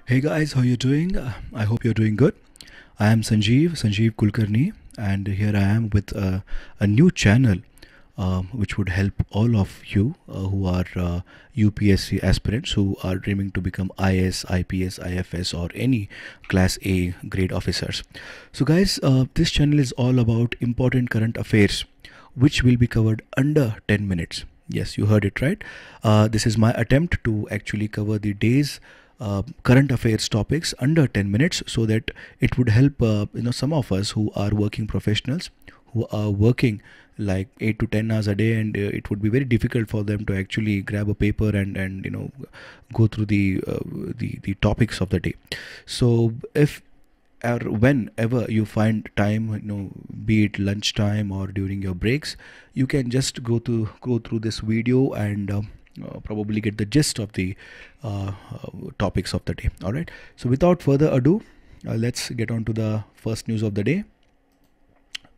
Hey guys, how you doing? I hope you're doing good. I am Sanjeev Kulkarni, and here I am with a new channel which would help all of you who are UPSC aspirants who are dreaming to become IS, IPS, IFS, or any Class A grade officers. So, guys, this channel is all about important current affairs which will be covered under 10 minutes. Yes, you heard it right. This is my attempt to actually cover the day's current affairs topics under 10 minutes so that it would help some of us who are working professionals who are working like 8 to 10 hours a day, and it would be very difficult for them to actually grab a paper and go through the topics of the day. So if or whenever you find time, be it lunchtime or during your breaks, you can just go through this video and probably get the gist of the topics of the day. All right, so without further ado, let's get on to the first news of the day.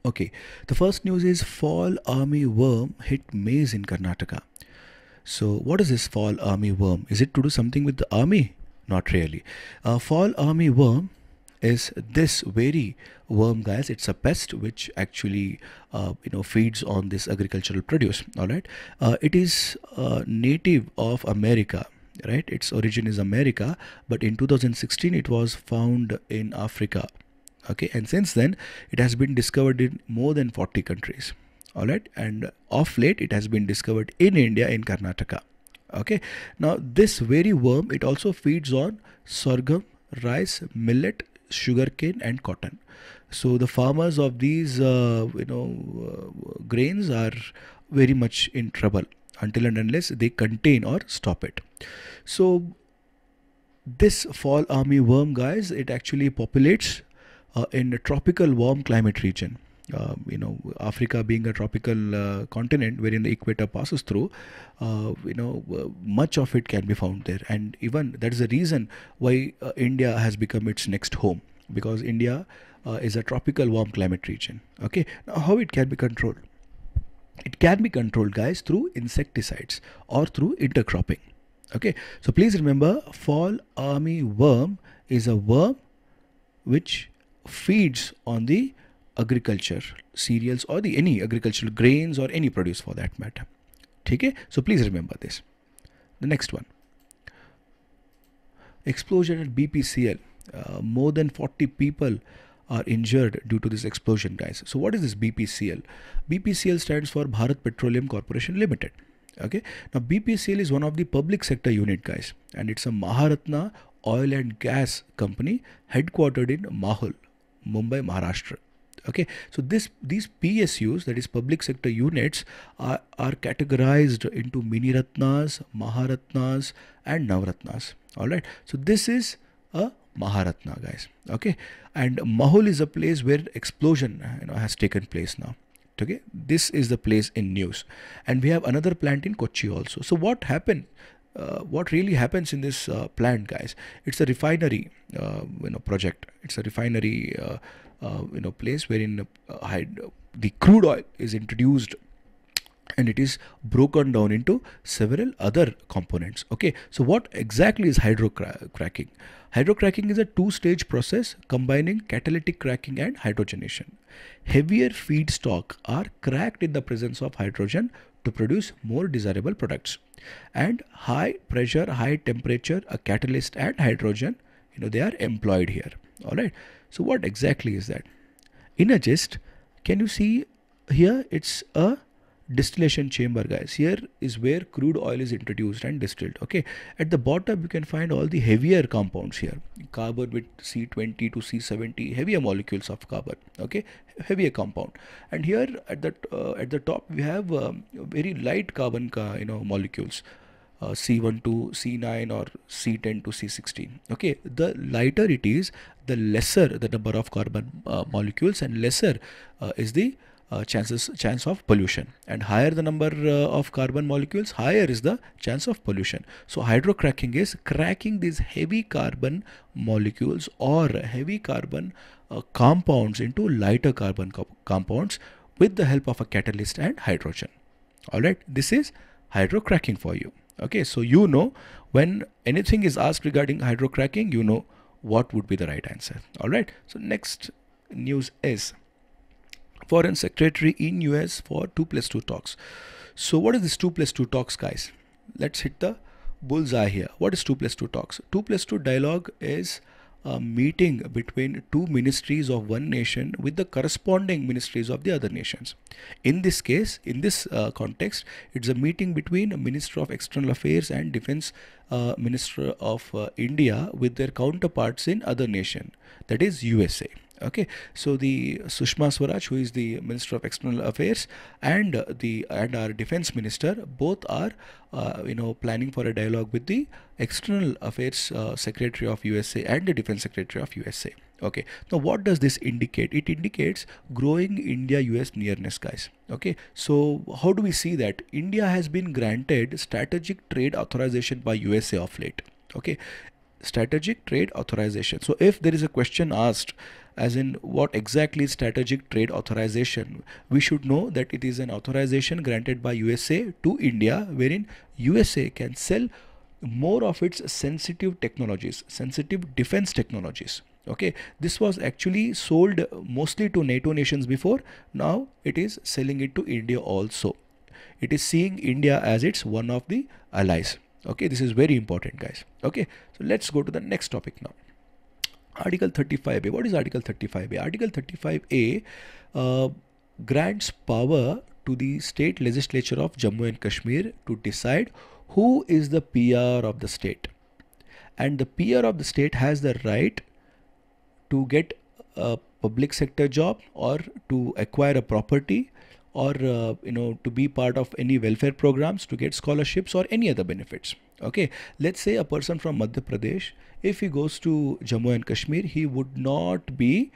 Okay, the first news is fall army worm hit maize in Karnataka. So what is this fall army worm? Is it to do something with the army? Not really. Fall army worm is this very worm, guys. It's a pest which actually feeds on this agricultural produce. All right, it is native of America, right? Its origin is America, but in 2016 it was found in Africa. Okay, and since then it has been discovered in more than 40 countries. All right, and of late it has been discovered in India, in Karnataka. Okay, now this very worm, it also feeds on sorghum, rice, millet, sugarcane and cotton. So the farmers of these grains are very much in trouble until and unless they contain or stop it. So this fall army worm, guys, it actually populates in a tropical warm climate region. Africa being a tropical continent wherein the equator passes through, much of it can be found there, and even that is the reason why India has become its next home, because India is a tropical warm climate region. Okay, now how it can be controlled? It can be controlled, guys, through insecticides or through intercropping. Okay, so please remember, fall army worm is a worm which feeds on the agriculture cereals or the any agricultural grains or any produce for that matter. Okay, so please remember this. The next one, explosion at BPCL. More than 40 people are injured due to this explosion, guys. So what is this BPCL? BPCL stands for Bharat Petroleum Corporation Limited. Okay, now BPCL is one of the public sector unit, guys, and it's a Maharatna oil and gas company headquartered in Mahul, Mumbai, Maharashtra. Okay, so these PSUs, that is public sector units, are categorized into mini ratnas, maharatnas and navratnas. All right, so this is a Maharatna, guys. Okay, and Mahul is a place where explosion has taken place now. Okay, this is the place in news, and we have another plant in Kochi also. So what happened? What really happens in this plant, guys? It's a refinery project. It's a refinery place wherein the crude oil is introduced and it is broken down into several other components. Okay, so what exactly is hydrocracking? Hydrocracking is a two-stage process combining catalytic cracking and hydrogenation. Heavier feedstock are cracked in the presence of hydrogen to produce more desirable products, and high pressure, high temperature, a catalyst and hydrogen, they are employed here. All right, so what exactly is that? In a gist, can you see here? It's a distillation chamber, guys. Here is where crude oil is introduced and distilled. Okay, at the bottom you can find all the heavier compounds here, carbon with C20 to C70, heavier molecules of carbon. Okay, heavier compound, and here at the top we have very light carbon molecules, C1 to C9 or C10 to C16. Okay, the lighter it is, the lesser the number of carbon molecules, and lesser is the chance of pollution, and higher the number of carbon molecules, higher is the chance of pollution. So hydrocracking is cracking these heavy carbon molecules or heavy carbon compounds into lighter carbon compounds with the help of a catalyst and hydrogen. All right, this is hydrocracking for you. Okay, so you know when anything is asked regarding hydrocracking, you know what would be the right answer. All right. So next news is Foreign Secretary in US for 2+2 talks. So what is this 2+2 talks, guys? Let's hit the bullseye here. What is 2+2 talks? 2+2 dialogue is a meeting between two ministries of one nation with the corresponding ministries of the other nations. In this case, in this context, it's a meeting between a Minister of External Affairs and Defense Minister of India with their counterparts in other nation, that is USA. Okay, so the Sushma Swaraj, who is the Minister of External Affairs, and our Defense Minister, both are planning for a dialogue with the External Affairs Secretary of USA and the Defense Secretary of USA. Okay, now what does this indicate? It indicates growing India-US nearness, guys. Okay, so how do we see that? India has been granted strategic trade authorization by USA of late. Okay, strategic trade authorization. So if there is a question asked as in what exactly is strategic trade authorization, we should know that it is an authorization granted by USA to India, wherein USA can sell more of its sensitive technologies, sensitive defense technologies. Okay, this was actually sold mostly to NATO nations before. Now it is selling it to India also. It is seeing India as its one of the allies. Okay, this is very important, guys. Okay, so let's go to the next topic now. Article 35A. What is Article 35A? Article 35A grants power to the state legislature of Jammu and Kashmir to decide who is the PR of the state. And the PR of the state has the right to get a public sector job or to acquire a property or to be part of any welfare programs, to get scholarships or any other benefits. Okay, let's say a person from Madhya Pradesh, if he goes to Jammu and Kashmir, he would not be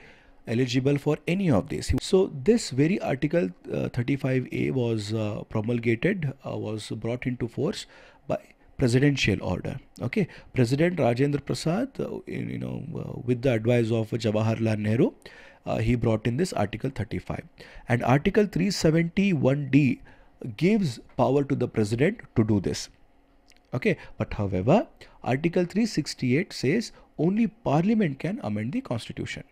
eligible for any of this. So this very Article 35A was promulgated, was brought into force by presidential order. Okay, President Rajendra Prasad, with the advice of Jawaharlal Nehru, he brought in this Article 35, and Article 371D gives power to the president to do this. Okay, but however, Article 368 says only Parliament can amend the Constitution,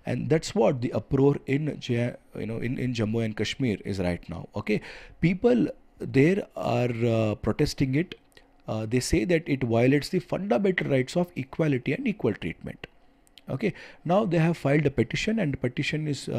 and that's what the uproar in Jammu and Kashmir is right now. Okay, people there are protesting it. They say that it violates the fundamental rights of equality and equal treatment. Okay, now they have filed a petition, and the petition is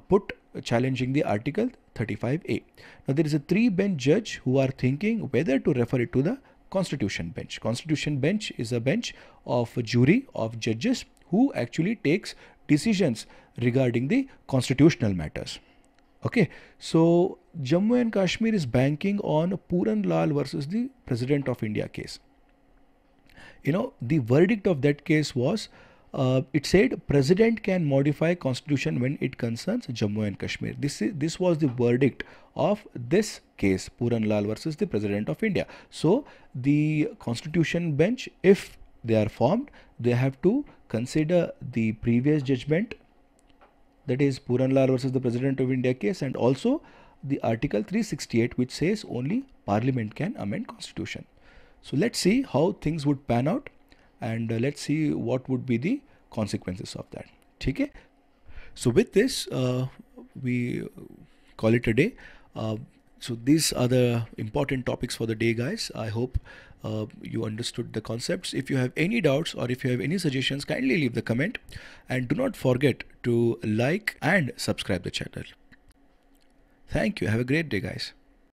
put challenging the Article 35A. Now there is a 3-bench judge who are thinking whether to refer it to the Constitution bench. Constitution bench is a bench of a jury of judges who actually takes decisions regarding the constitutional matters. Okay, so Jammu and Kashmir is banking on Puran Lal versus the President of India case. The verdict of that case was, it said president can modify constitution when it concerns Jammu and Kashmir. This was the verdict of this case, Puran Lal versus the President of India. So the Constitution bench, if they are formed, they have to consider the previous judgment, that is Puran Lal versus the President of India case, and also the Article 368, which says only Parliament can amend Constitution. So let's see how things would pan out, and let's see what would be the consequences of that. Okay? So with this, we call it a day. So these are the important topics for the day, guys. I hope you understood the concepts. If you have any doubts or if you have any suggestions, kindly leave the comment, and do not forget to like and subscribe the channel. Thank you. Have a great day, guys.